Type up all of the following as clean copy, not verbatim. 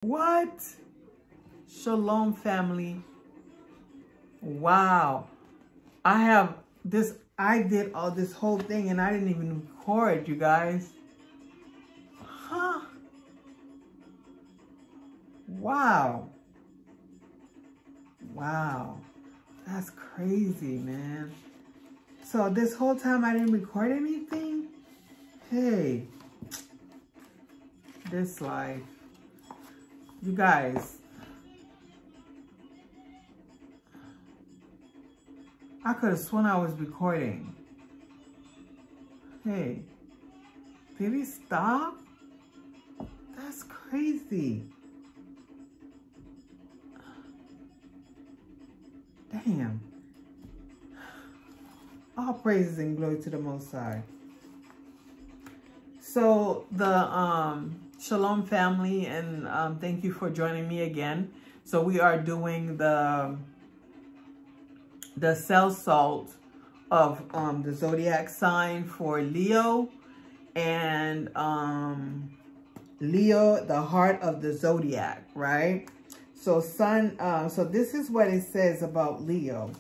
What? Shalom, family. Wow. I did all this whole thing and I didn't even record, you guys. Huh? Wow. Wow. That's crazy, man. So this whole time I didn't record anything? Hey. This life. You guys. I could have sworn I was recording. Hey. Did he stop? That's crazy. Damn. All praises and glory to the Most High. So the Shalom family, and thank you for joining me again. So we are doing the cell salt of the zodiac sign for Leo, and Leo, the heart of the zodiac, right? So so this is what it says about Leo.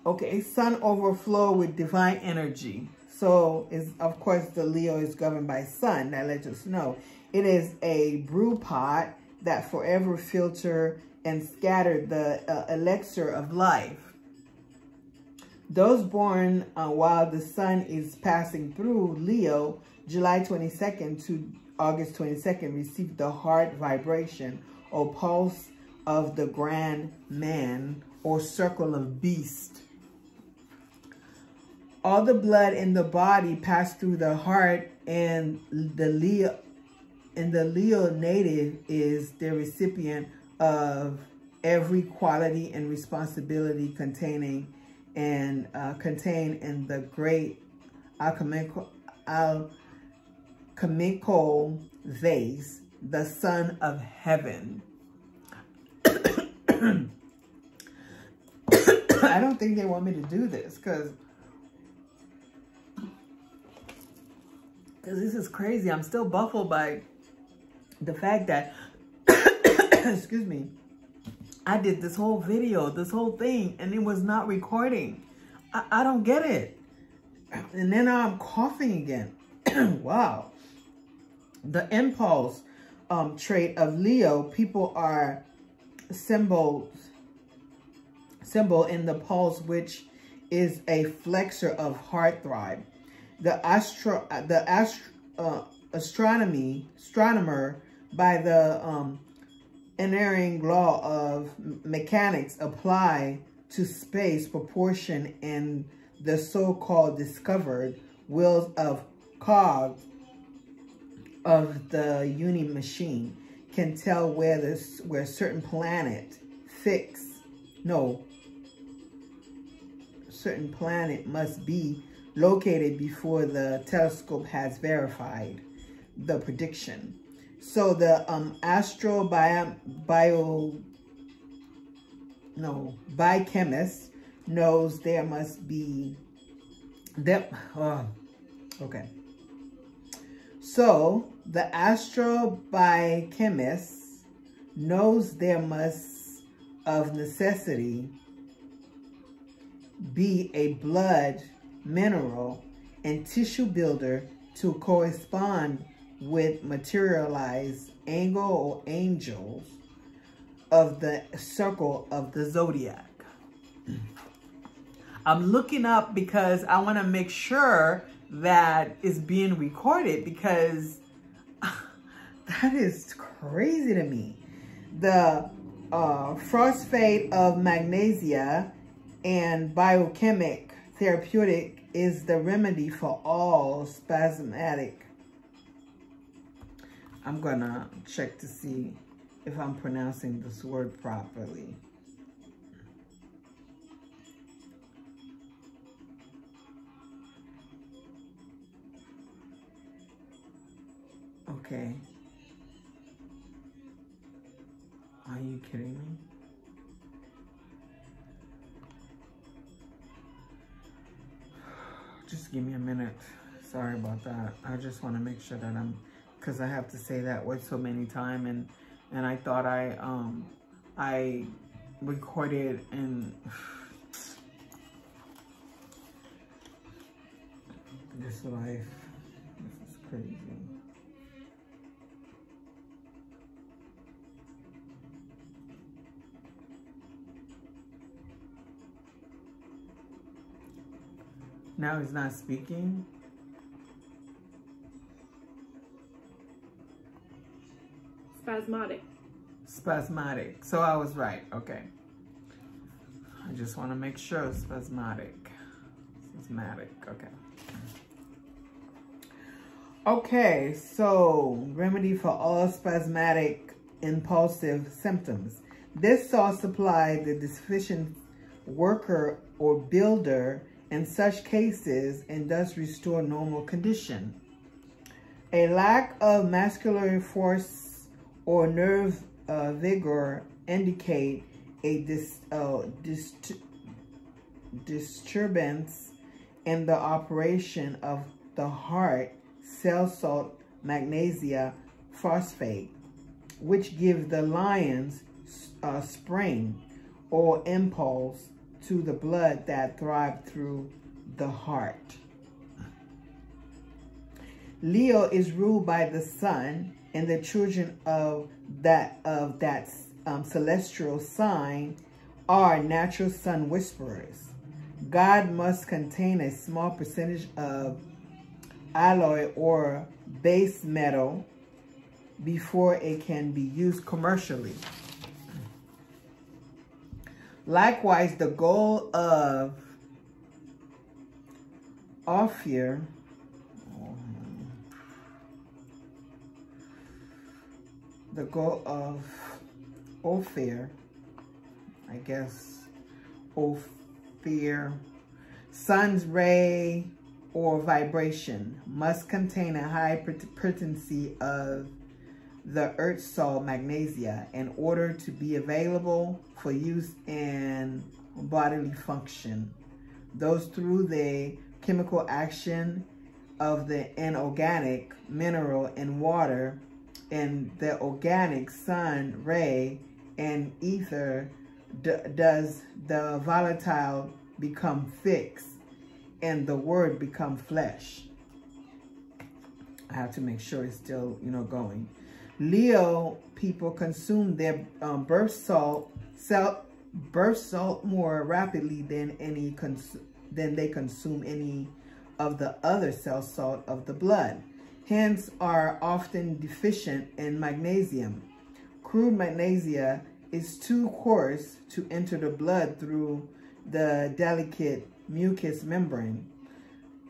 Okay, sun overflow with divine energy. So of course the Leo is governed by sun. That lets us know it is a brew pot that forever filter and scatter the elixir of life. Those born while the sun is passing through Leo, July 22nd to August 22nd, receive the heart vibration or pulse of the grand man or circle of beast. All the blood in the body pass through the heart, and the Leo native is the recipient of every quality and responsibility contained in the great alchemical vase, the Son of Heaven. I don't think they want me to do this because this is crazy. I'm still baffled by the fact that, excuse me, I did this whole video, this whole thing, and it was not recording. I don't get it. And then I'm coughing again. Wow. The impulse trait of Leo, people are symbol in the pulse, which is a flexor of heartthrob. The astronomer, by the inerring law of mechanics, apply to space proportion in the so-called discovered wheels of cogs of the unit machine, can tell where certain planet certain planet must be located before the telescope has verified the prediction. So the biochemist knows there must be okay. So the astrobiochemist knows there must of necessity be a blood mineral and tissue builder to correspond with materialized angle or angels of the circle of the zodiac. I'm looking up because I want to make sure that it's being recorded, because that is crazy to me. The phosphate of Magnesia and biochemic therapeutic is the remedy for all spasmodic. I'm gonna check to see if I'm pronouncing this word properly. Okay. Are you kidding me? Just give me a minute. Sorry about that. I just want to make sure that I'm because I have to say that word so many times, and I thought I recorded in this life. This is crazy. Now he's not speaking. Spasmodic. Spasmodic. So I was right. Okay. I just want to make sure. Spasmodic. Spasmodic. Okay. Okay. So remedy for all spasmodic impulsive symptoms. This salt supplies the deficient worker or builder in such cases and thus restore normal condition. A lack of muscular force or nerve vigor indicate a disturbance in the operation of the heart cell salt Magnesia phosphate, which give the lion's spring or impulse to the blood that thrive through the heart. Leo is ruled by the sun, and the children of that celestial sign are natural sun whisperers. God must contain a small percentage of alloy or base metal before it can be used commercially. Likewise, the goal of Ophir I guess, Ophir, sun's ray or vibration must contain a high potency of the earth salt Magnesia in order to be available for use in bodily function. Those through the chemical action of the inorganic mineral in water and the organic sun ray and ether does the volatile become fixed and the word become flesh. I have to make sure it's still, going. Leo people consume their birth salt more rapidly than they consume any of the other cell salt of the blood. Hence are often deficient in magnesium. Crude magnesia is too coarse to enter the blood through the delicate mucous membrane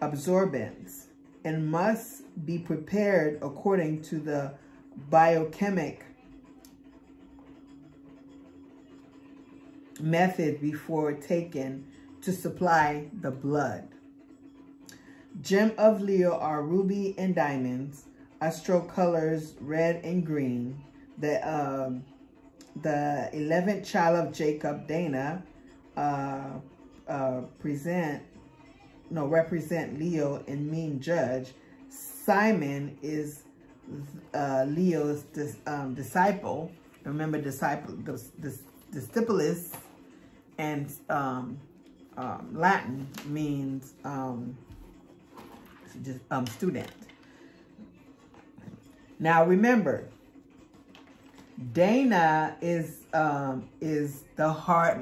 absorbents and must be prepared according to the biochemic method before taken to supply the blood. Gem of Leo are ruby and diamonds, astral colors red and green. The 11th child of Jacob, Dana, represent Leo and mean judge. Simon is Leo's disciple. Remember, discipulus, and Latin means student. Now remember, Dana is the heart,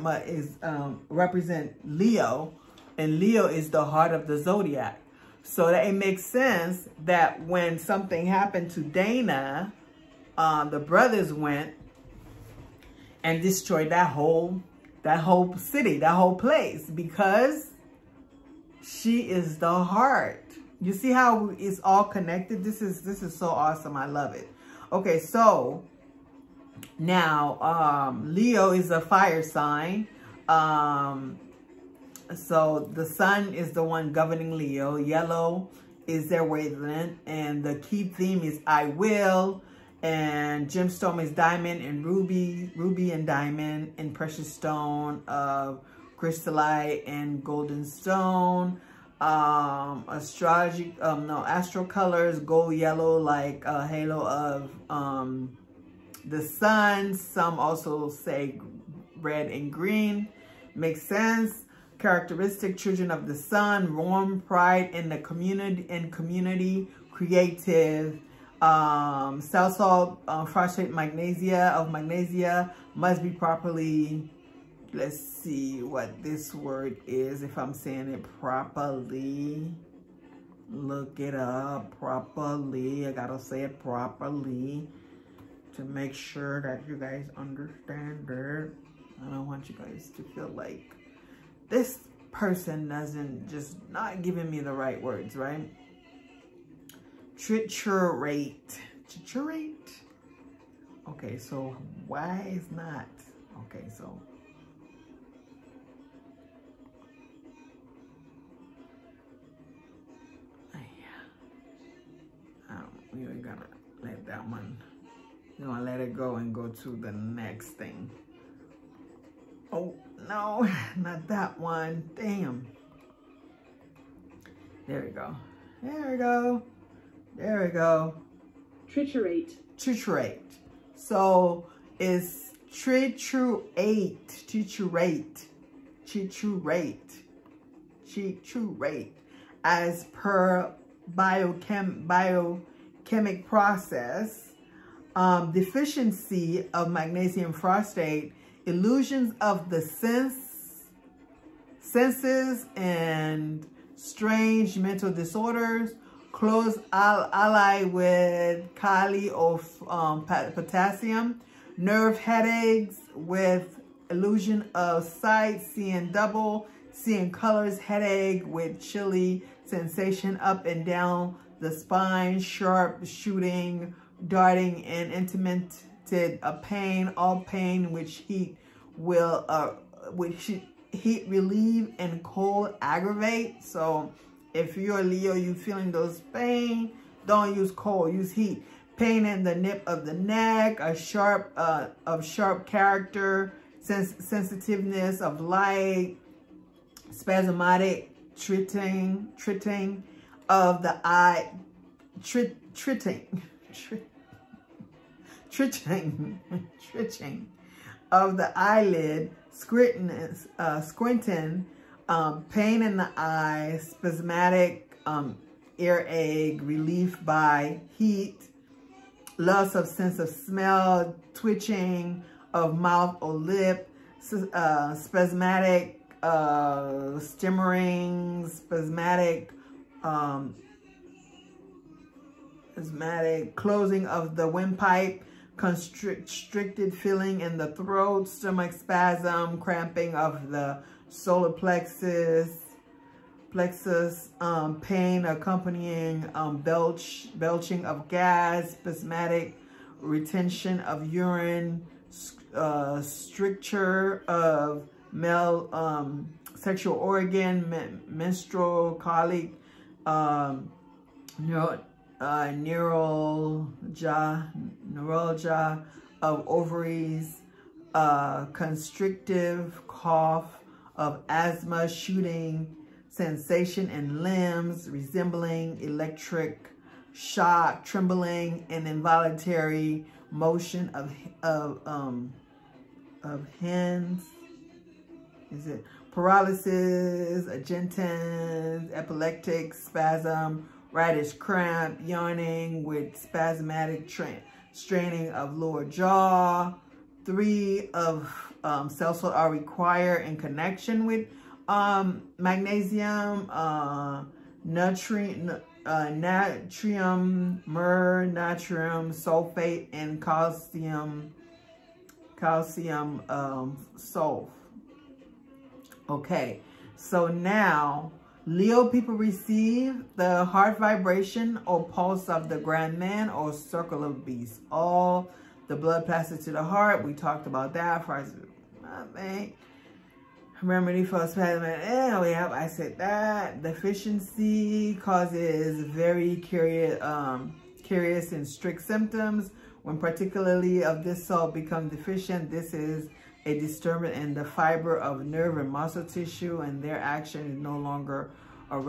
represent Leo, and Leo is the heart of the zodiac. So that it makes sense that when something happened to Dana, the brothers went and destroyed that whole city, that whole place, because she is the heart. You see how it's all connected? This is so awesome. I love it. Okay, so now Leo is a fire sign. So the sun is the one governing Leo. Yellow is their wavelength, and the key theme is I will. And gemstone is diamond and ruby and diamond, and precious stone of crystallite and golden stone. astrology, no, astral colors, gold yellow, like a halo of the sun. Some also say red and green. Makes sense. Characteristic: children of the sun, warm, pride in the community, creative. Cell salt, phosphate, magnesia must be properly. Let's see what this word is, if I'm saying it properly. Look it up properly. I gotta say it properly to make sure that you guys understand it. I don't want you guys to feel like this person doesn't just not giving me the right words, right? Triturate. Triturate? Okay, so why is not? Okay, so we're gonna let that one, we're gonna let it go and go to the next thing. Oh no, not that one. Damn. There we go. There we go. There we go. Triturate. Triturate. So it's triturate. Triturate. Triturate. Triturate. As per biochemic process, deficiency of magnesium phosphate, illusions of the senses and strange mental disorders, close ally with kali or potassium, nerve headaches with illusion of sight, seeing double, seeing colors, headache with chilly sensation up and down the spine, sharp shooting, darting, and intimate pain, all pain which heat will heat relieve and cold aggravate. So if you're a Leo, you feeling those pain, don't use cold, use heat. Pain in the nape of the neck, a sharp character, sensitiveness of light, spasmodic tritting of the eye, tritting of the eyelid, squinting, pain in the eye, spasmodic earache, relief by heat, loss of sense of smell, twitching of mouth or lip, spasmodic stammering, spasmodic closing of the windpipe, constricted feeling in the throat, stomach spasm, cramping of the solar plexus, pain accompanying belching of gas, spasmodic retention of urine, stricture of male sexual organ, menstrual colic, neuralgia of ovaries, constrictive cough of asthma, shooting sensation in limbs resembling electric shock, trembling and involuntary motion of hands. Is it paralysis, agentin, epileptic spasm, radish cramp, yawning with spasmodic straining of lower jaw. 3 of cell salt are required in connection with magnesium, natrium, myrrh, natrium, sulfate, and calcium sulfate. Okay, so now Leo people receive the heart vibration or pulse of the grand man or circle of beasts. All the blood passes to the heart. We talked about that. Remedy for spasm. I said that. Deficiency causes very curious and strict symptoms. When particularly of this salt become deficient, this is a disturbance in the fiber of nerve and muscle tissue, and their action is no longer a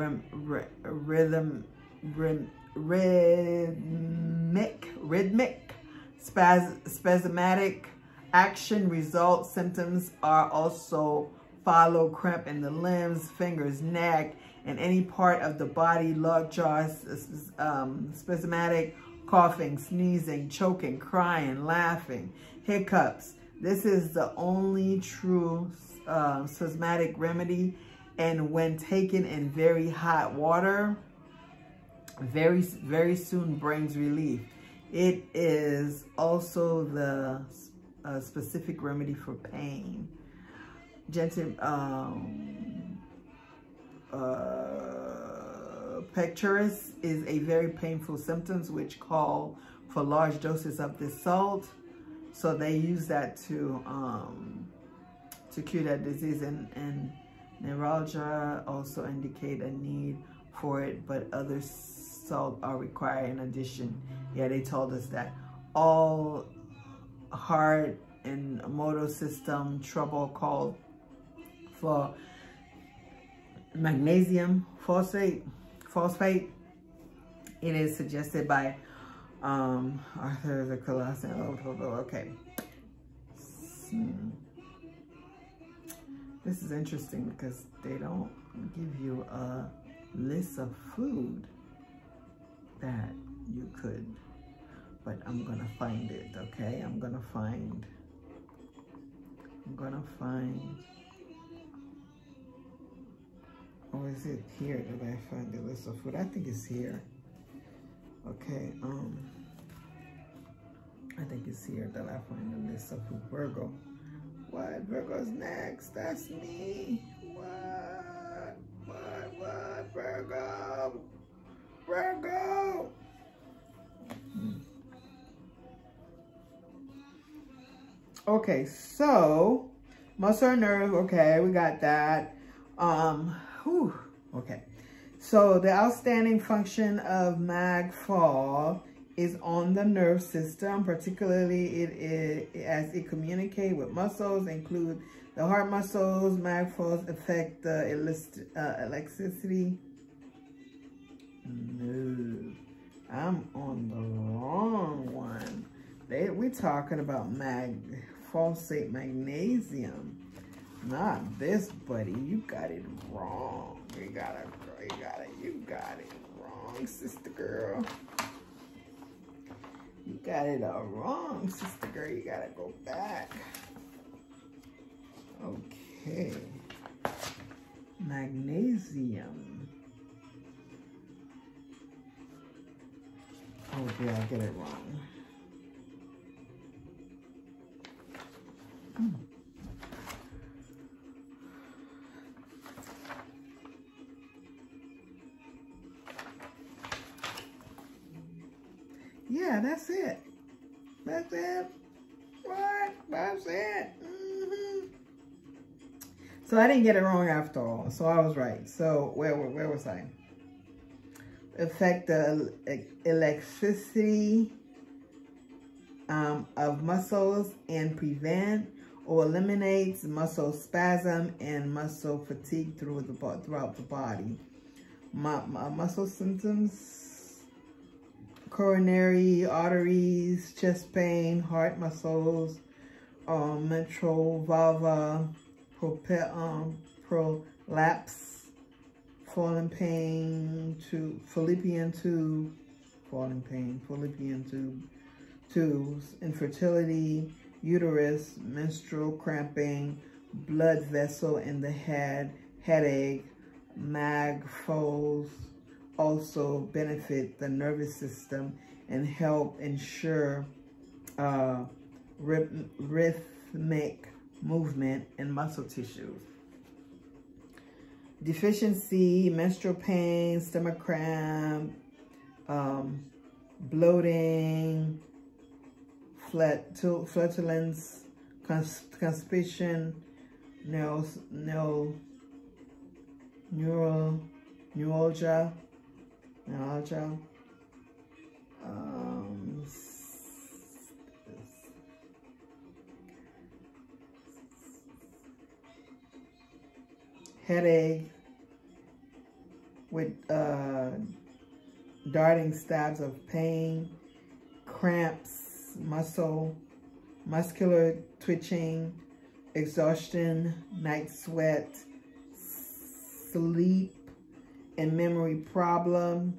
rhythmic, spasmodic action. Result symptoms are also follow cramp in the limbs, fingers, neck, and any part of the body, lockjaw, spasmodic, coughing, sneezing, choking, crying, laughing, hiccups. This is the only true spasmodic remedy, and when taken in very hot water, very soon brings relief. It is also the specific remedy for pain. Pectoris is a very painful symptoms which call for large doses of this salt. So they use that to cure that disease, and neuralgia also indicate a need for it, but other salt are required in addition. Yeah, they told us that. All heart and motor system trouble called for magnesium phosphate. It is suggested by Arthur the Colossian. Okay. This is interesting because they don't give you a list of food that you could, but I'm gonna find it, okay? I'm gonna find, oh, is it here that I find the list of food? I think it's here. Okay, I think it's here that I find the list of food. Virgo. What? Virgo's next. That's me. What? Virgo. Virgo. Okay, so muscle and nerve. Okay, we got that. Okay. So the outstanding function of Mag Phos is on the nerve system, particularly as it communicates with muscles, include the heart muscles. Mag Phos affect the electricity. No, I'm on the wrong one. We're talking about phosphate magnesium, not this, buddy. You got it wrong. You got it wrong, sister girl. You got it all wrong, sister girl. You gotta go back. Okay. Magnesium. Oh, yeah, I get it wrong. Yeah, that's it. That's it. What? That's it. So I didn't get it wrong after all. So I was right. So where was I? Affect the electricity of muscles and prevent or eliminates muscle spasm and muscle fatigue throughout the body. Muscle symptoms: coronary arteries, chest pain, heart muscles, mitral valve, prolapse, falling pain, fallopian tube, tubes, infertility, uterus, menstrual cramping, blood vessel in the head, headache. Mag Phos also benefit the nervous system and help ensure rhythmic movement in muscle tissues. Deficiency, menstrual pain, stomach cramp, bloating, flatulence, constipation, neuralgia, headache, with darting stabs of pain, cramps, muscular twitching, exhaustion, night sweat, sleep and memory problem,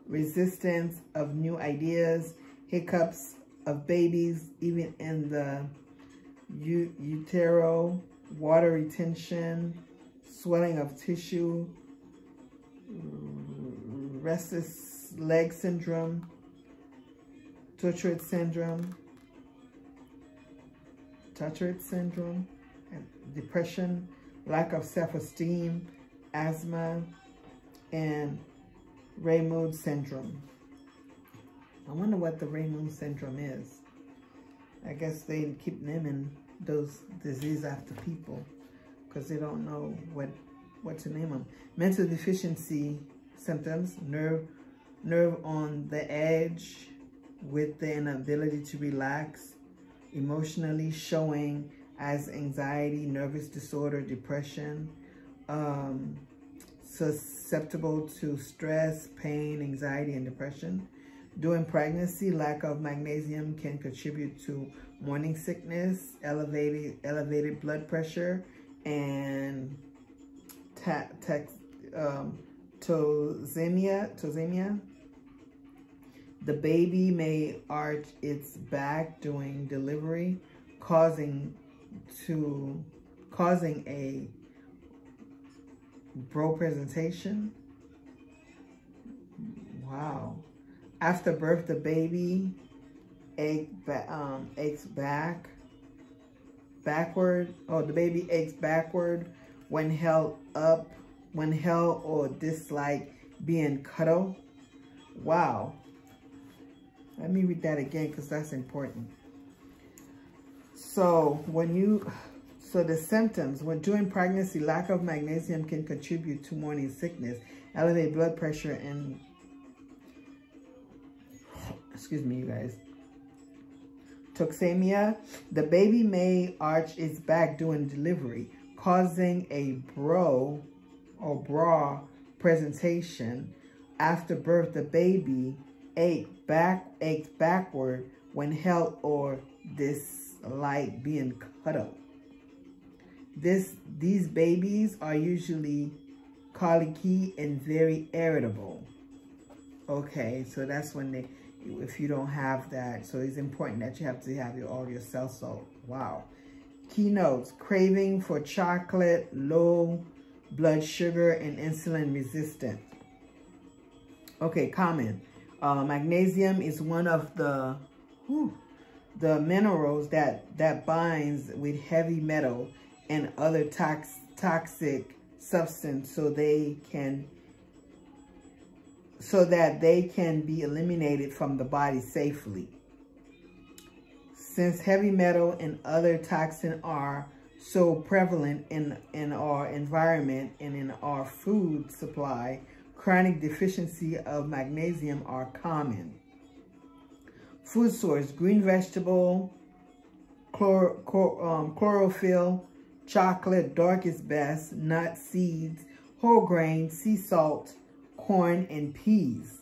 resistance of new ideas, hiccups of babies, even in the utero, water retention, swelling of tissue, restless leg syndrome, Tourette syndrome, and depression, lack of self-esteem, asthma, and Raynaud syndrome. I wonder what the Raynaud syndrome is. I guess they keep naming those diseases after people because they don't know what to name them. Mental deficiency symptoms, nerve on the edge with the inability to relax, emotionally showing as anxiety, nervous disorder, depression, susceptible to stress, pain, anxiety, and depression. During pregnancy, lack of magnesium can contribute to morning sickness, elevated blood pressure, and tosemia. The baby may arch its back during delivery, causing a bro presentation. Wow. After birth, the baby aches backward. Oh, the baby aches backward when held or dislike being cuddled. Wow. Let me read that again because that's important. So the symptoms, when during pregnancy, lack of magnesium can contribute to morning sickness, elevated blood pressure, and, excuse me, you guys, toxemia. The baby may arch its back during delivery, causing a bro or bra presentation. After birth, the baby aches backward when held or dislike being cuddled. These babies are usually colicky and very irritable. Okay, so that's when if you don't have that, so it's important that you have to have all your cell salt. Wow. Keynotes: craving for chocolate, low blood sugar, and insulin resistant. Okay, common. Magnesium is one of the minerals that binds with heavy metal and other toxic substance so that they can be eliminated from the body safely. Since heavy metal and other toxins are so prevalent in our environment and in our food supply, chronic deficiency of magnesium are common. Food source: green vegetable, chlorophyll, chocolate, dark is best, nuts, seeds, whole grain, sea salt, corn, and peas.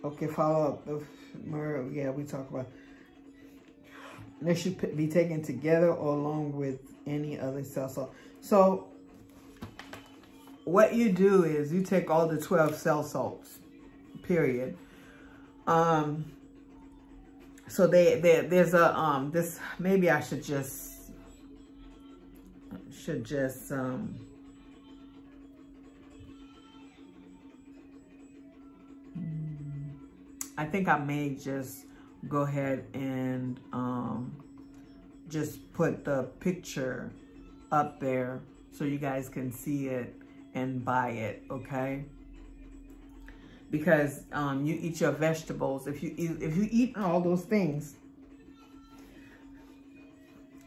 Okay, follow up. Yeah, we talk about they should be taken together or along with any other cell salt. So what you do is you take all the 12 cell salts, period. So there's a this, maybe I should just I think I may just go ahead and just put the picture up there so you guys can see it and buy it, okay? Because you eat your vegetables. If you eat all those things,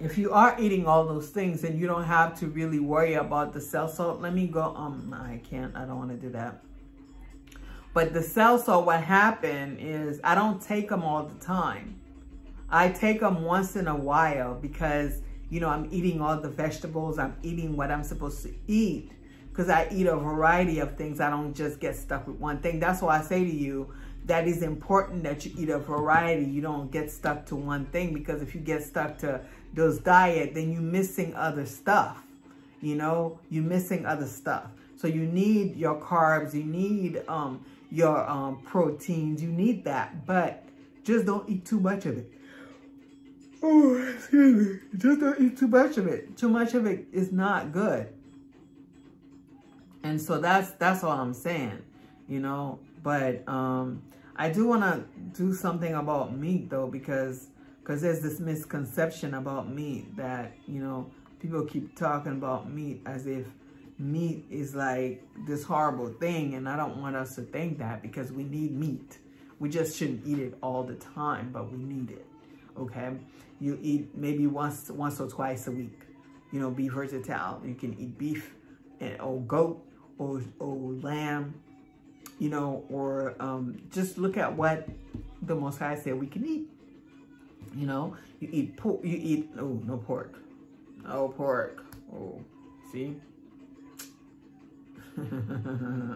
if you are eating all those things, then you don't have to really worry about the cell salt. Let me go. I don't want to do that. But the cell salt, what happened is I don't take them all the time. I take them once in a while because you know, I'm eating all the vegetables. I'm eating what I'm supposed to eat because I eat a variety of things. I don't just get stuck with one thing. That's why I say to you, that is important that you eat a variety. You don't get stuck to one thing, because if you get stuck to those diet, then you're missing other stuff. You know, you're missing other stuff. So you need your carbs, you need your proteins, you need that, but just don't eat too much of it. Oh, excuse me. Just don't eat too much of it. Too much of it is not good. And so that's all I'm saying, you know. But I do want to do something about meat, though, because there's this misconception about meat that, you know, people keep talking about meat as if meat is like this horrible thing. And I don't want us to think that, because we need meat. We just shouldn't eat it all the time, but we need it. Okay? You eat maybe once or twice a week. You know, be versatile. You can eat beef or goat or lamb, you know, or just look at what the Most High said we can eat. You know, you eat pork. You eat, oh, no pork. No pork. Oh, see?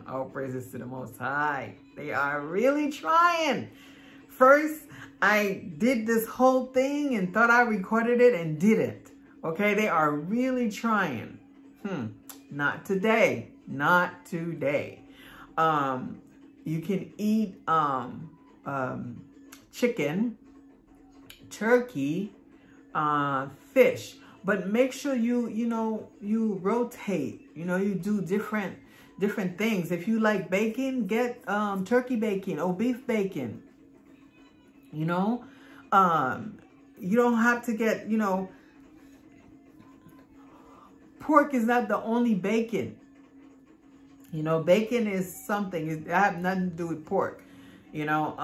All praises to the Most High. They are really trying. First, I did this whole thing and thought I recorded it and didn't. Okay, they are really trying. Not today. Not today. You can eat chicken, turkey, fish, but make sure you rotate. You know, you do different things. If you like bacon, get turkey bacon or beef bacon. You know, you don't have to get, you know, pork is not the only bacon. You know, bacon is something. It has nothing to do with pork, you know.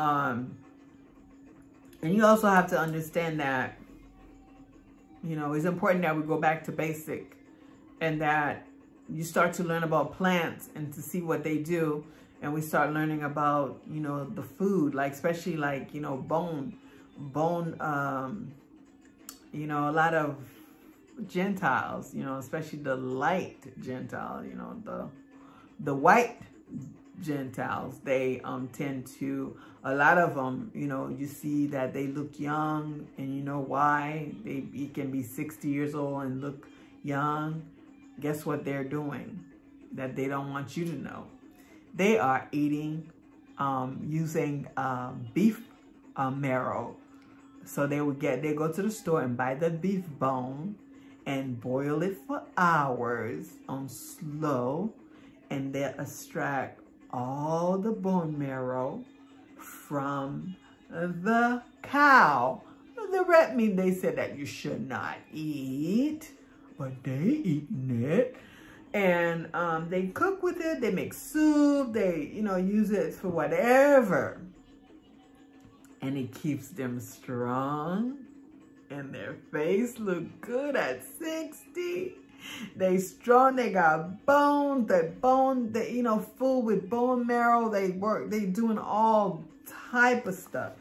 And you also have to understand that, you know, it's important that we go back to basic and that you start to learn about plants and to see what they do. And we start learning about, you know, the food, like, especially like, you know, bone, you know, a lot of Gentiles, you know, especially the light Gentile, you know, the white Gentiles, they tend to, a lot of them, you know, you see that they look young, and you know why? You can be 60 years old and look young. Guess what they're doing that they don't want you to know? They are eating, using beef marrow. So they go to the store and buy the beef bone and boil it for hours on slow, and they extract all the bone marrow from the cow. The red meat, they said that you should not eat, but they eating it. And they cook with it, they make soup, they, you know, use it for whatever. And it keeps them strong, and their face look good at 60. They strong, they got bones, they, you know, full with bone marrow. They doing all type of stuff.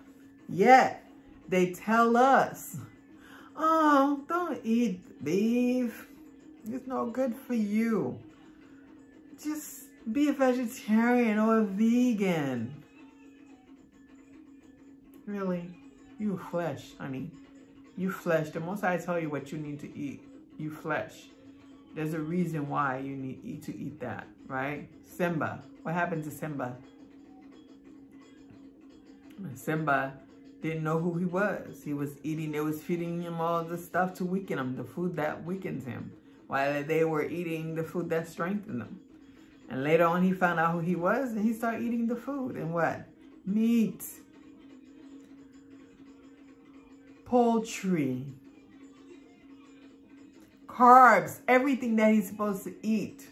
Yet, they tell us, oh, don't eat beef. It's no good for you. Just be a vegetarian or a vegan. Really, you flesh, honey. You flesh. The most I tell you what you need to eat. You flesh. There's a reason why you need to eat that, right? Simba. What happened to Simba? Simba didn't know who he was. He was eating, they was feeding him all the stuff to weaken him, the food that weakens him, while they were eating the food that strengthened him. And later on, he found out who he was, and he started eating the food. And what? Meat. Poultry. Carbs. Everything that he's supposed to eat.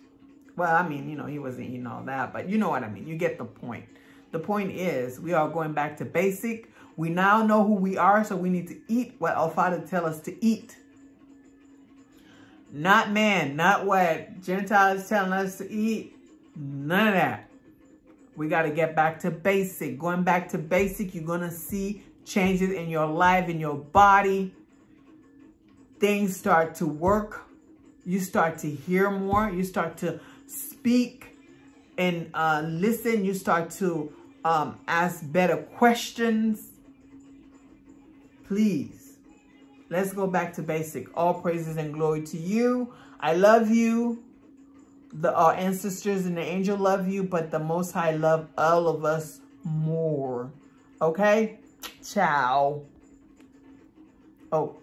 Well, I mean, you know, he wasn't eating all that, but you know what I mean. You get the point. The point is, we are going back to basic. We now know who we are, so we need to eat what our Father tells us to eat. Not man, not what Gentiles telling us to eat. None of that. We got to get back to basic. Going back to basic, you're going to see changes in your life, in your body. things start to work. You start to hear more. You start to speak and listen. You start to ask better questions. Please, let's go back to basic. All praises and glory to you. I love you. Our ancestors and the angel love you, but the Most High love all of us more. Okay? Ciao. Oh.